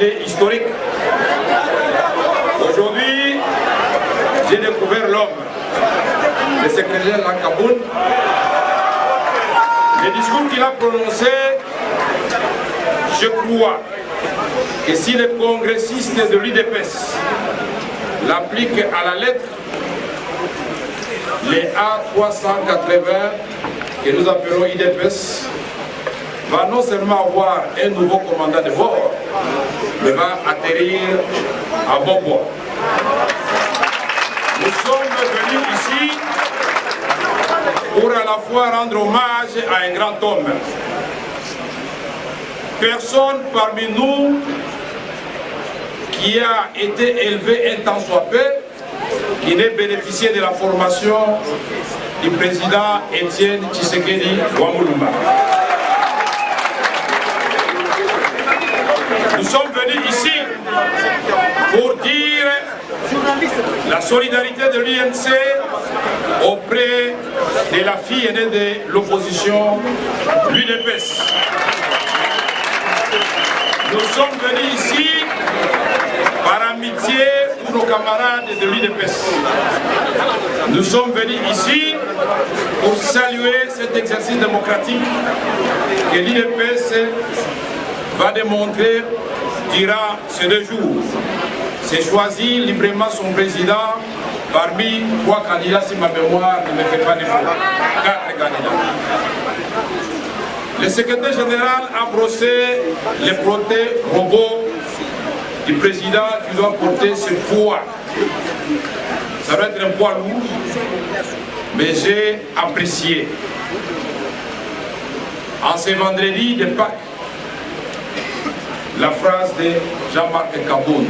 idée historique. Aujourd'hui, j'ai découvert l'homme, le secrétaire Lankaboun. Le discours qu'il a prononcé, je crois que si les congressistes de l'UDPS l'appliquent à la lettre, les A380 que nous appelons UDPS va non seulement avoir un nouveau commandant de bord, mais va atterrir à bon port. Nous sommes venus ici pour à la fois rendre hommage à un grand homme. Personne parmi nous qui a été élevé un temps soit peu, qui n'ait bénéficié de la formation du président Étienne Tshisekedi Wamulumba. Nous sommes venus ici pour dire la solidarité de l'UNC auprès de la fille aînée de l'opposition, l'UDPS. Nous sommes venus ici par amitié pour nos camarades de l'UDPS. Nous sommes venus ici pour saluer cet exercice démocratique que l'UDPS va démontrer durant ces 2 jours. C'est choisi librement son président parmi 3 candidats, si ma mémoire ne me fait pas défaut. 4 candidats. Le secrétaire général a brossé les protèges robots du président qui doit porter ce poids. Ça doit être un poids lourd, mais j'ai apprécié. En ce vendredi de Pâques, la phrase de Jean-Marc Kaboun.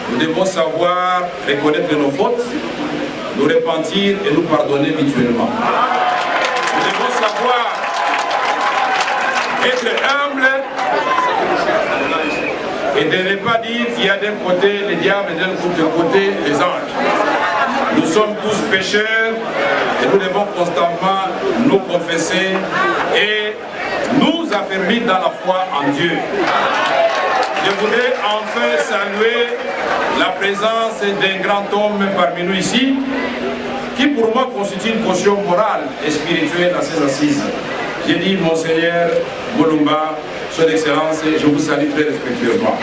Nous devons savoir reconnaître nos fautes, nous repentir et nous pardonner mutuellement. Nous devons savoir être humble et de ne pas dire qu'il y a d'un côté les diables et d'un côté les anges. Nous sommes tous pécheurs et nous devons constamment nous confesser et nous affermir dans la foi en Dieu. Je voudrais enfin saluer la présence d'un grand homme parmi nous ici, qui pour moi constitue une caution morale et spirituelle à ces assises. J'ai dit, Monseigneur Mulumba, Son Excellence, je vous salue très respectueusement.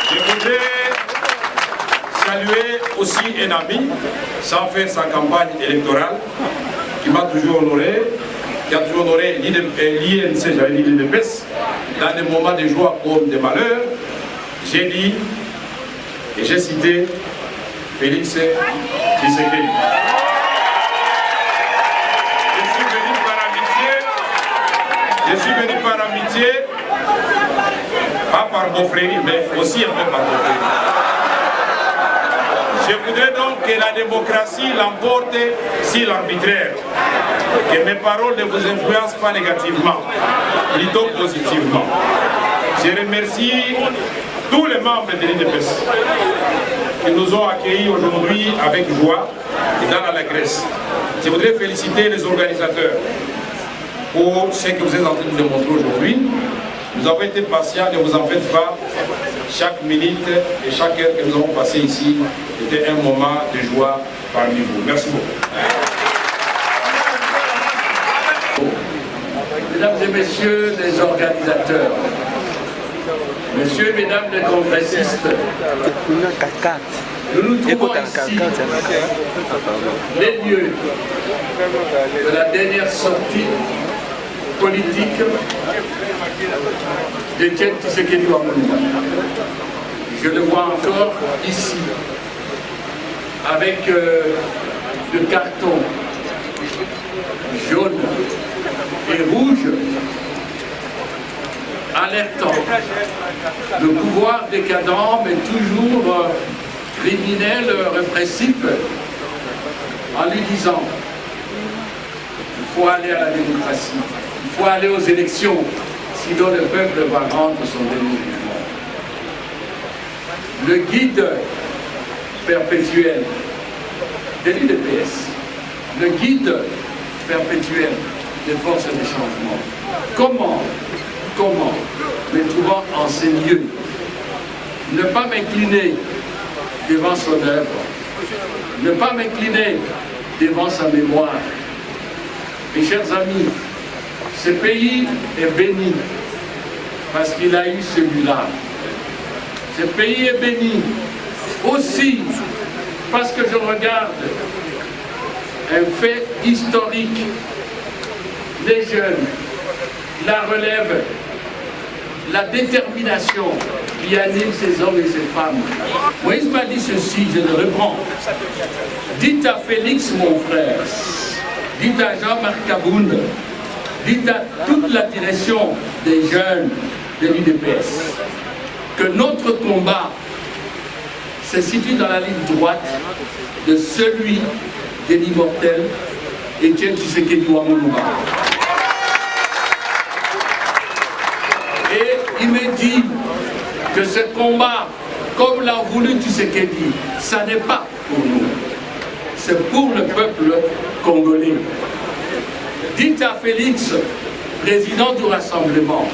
Je voudrais saluer aussi un ami, sans faire sa campagne électorale, qui m'a toujours honoré, qui a toujours honoré l'INC, j'avais dit l'UDPS, dans des moments de joie comme de malheur. J'ai dit, et j'ai cité Félix Tshisekedi. Je suis venu par amitié, pas par beaufrérie, mais aussi un peu par beaufrérie. Je voudrais donc que la démocratie l'emporte si l'arbitraire, que mes paroles ne vous influencent pas négativement, plutôt positivement. Je remercie tous les membres de l'UDPS qui nous ont accueillis aujourd'hui avec joie et dans l'allégresse. Je voudrais féliciter les organisateurs pour ce que vous êtes en train de démontrer aujourd'hui. Nous avons été patients, ne vous en faites pas. Chaque minute et chaque heure que nous avons passé ici était un moment de joie parmi vous. Merci beaucoup. Mesdames et messieurs les organisateurs, messieurs et mesdames les congressistes, nous nous trouvons ici, les lieux de la dernière sortie politique d'Étienne Tshisekedi Wamulumba. Je le vois encore ici, avec le carton jaune et rouge, alertant le pouvoir décadent, mais toujours criminel, répressif, en lui disant: il faut aller à la démocratie, il faut aller aux élections, sinon le peuple va rendre son dernier jugement. Le guide perpétuel de l'UDPS, le guide perpétuel des forces de changement. Comment le trouver devant en ces lieux. Ne pas m'incliner devant son œuvre. Ne pas m'incliner devant sa mémoire. Mes chers amis, ce pays est béni parce qu'il a eu celui-là. Ce pays est béni aussi parce que je regarde un fait historique. Les jeunes, la relève, la détermination qui anime ces hommes et ces femmes. Moïse m'a dit ceci, je le reprends. Dites à Félix, mon frère, dites à Jean-Marc Kabound, dites à toute la direction des jeunes de l'UDPS que notre combat se situe dans la ligne droite de celui de l'immortel Étienne Tshisekedi Wamolumba. Et il me dit que ce combat, comme l'a voulu Tshisekedi, ça n'est pas pour nous, c'est pour le peuple congolais. Dites à Félix, président du Rassemblement,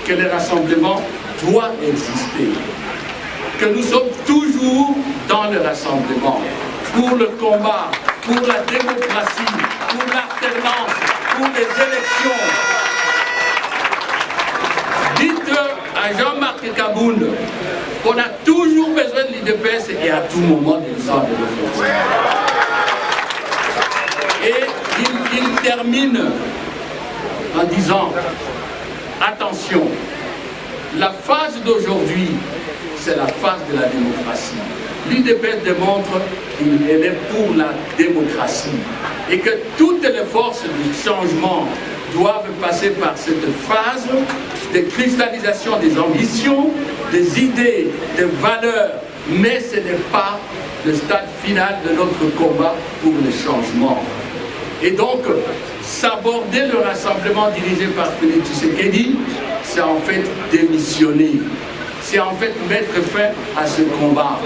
que le Rassemblement doit exister, que nous sommes toujours dans le Rassemblement, pour le combat, pour la démocratie, pour l'alternance, pour les élections. Dites à Jean-Marc Kabound qu'on a toujours besoin de l'UDPS et à tout moment de l'histoire de notre pays. Et il termine en disant, attention, la phase d'aujourd'hui, c'est la phase de la démocratie. L'UDPS démontre qu'elle est pour la démocratie et que toutes les forces du changement doivent passer par cette phase de cristallisation des ambitions, des idées, des valeurs, mais ce n'est pas le stade final de notre combat pour le changement. Et donc, s'aborder le rassemblement dirigé par Félix Tshisekedi, c'est en fait démissionner. C'est en fait mettre fin à ce combat.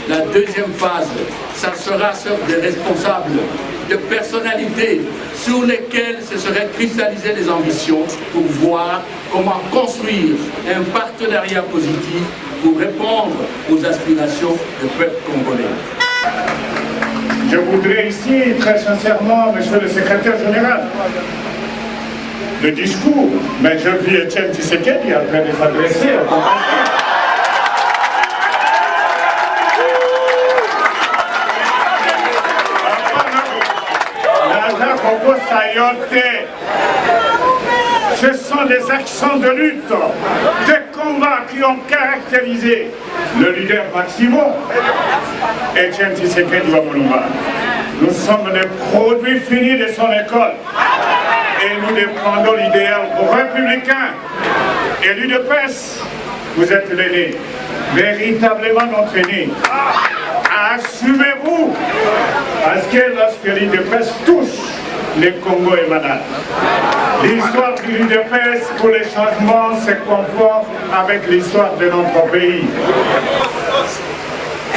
La deuxième phase, ça sera sur des responsables, de personnalités sur lesquelles se seraient cristallisées les ambitions pour voir comment construire un partenariat positif pour répondre aux aspirations du peuple congolais. Je voudrais ici, très sincèrement, monsieur le secrétaire général, le discours, mais je vis Étienne Tshisekedi en train de s'adresser au Congolais. Ce sont des actions de lutte, des combats qui ont caractérisé le leader Maximo, Étienne Tshisekedi Wamolumba. Nous sommes des produits finis de son école et nous défendons l'idéal républicain. Et l'UDPS, vous êtes l'aîné, véritablement notre aîné. Assumez-vous, parce que lorsque l'UDPS touche, le Congo est malade. L'histoire de l'UDPS pour les changements se conforme avec l'histoire de notre pays.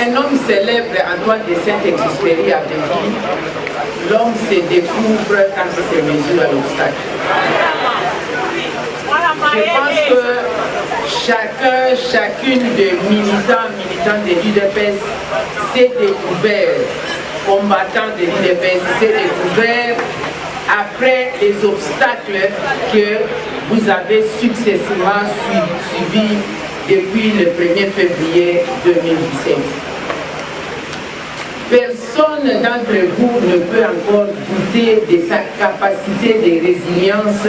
Un homme célèbre, Antoine de Saint-Exupéry, avait dit « L'homme se découvre quand il se mesure à l'obstacle ». Je pense que chacune des militants de l'UDPS s'est découvert, combattant de l'UDPS, s'est découvert après les obstacles que vous avez successivement subis depuis le 1er février 2017. Personne d'entre vous ne peut encore douter de sa capacité de résilience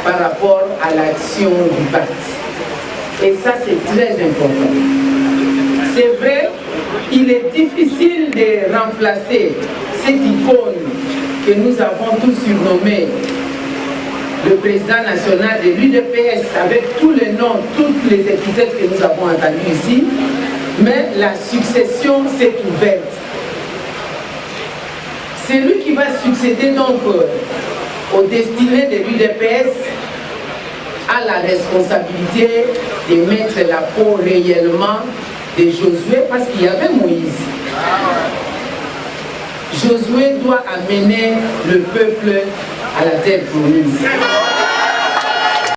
par rapport à l'action du parti. Et ça, c'est très important. C'est vrai, il est difficile de remplacer cette icône que nous avons tous surnommée le président national de l'UDPS, avec tous les noms, toutes les épithètes que nous avons entendues ici, mais la succession s'est ouverte. C'est lui qui va succéder donc aux destinées de l'UDPS, à la responsabilité de mettre la peau réellement de Josué, parce qu'il y avait Moïse. Josué doit amener le peuple à la terre promise.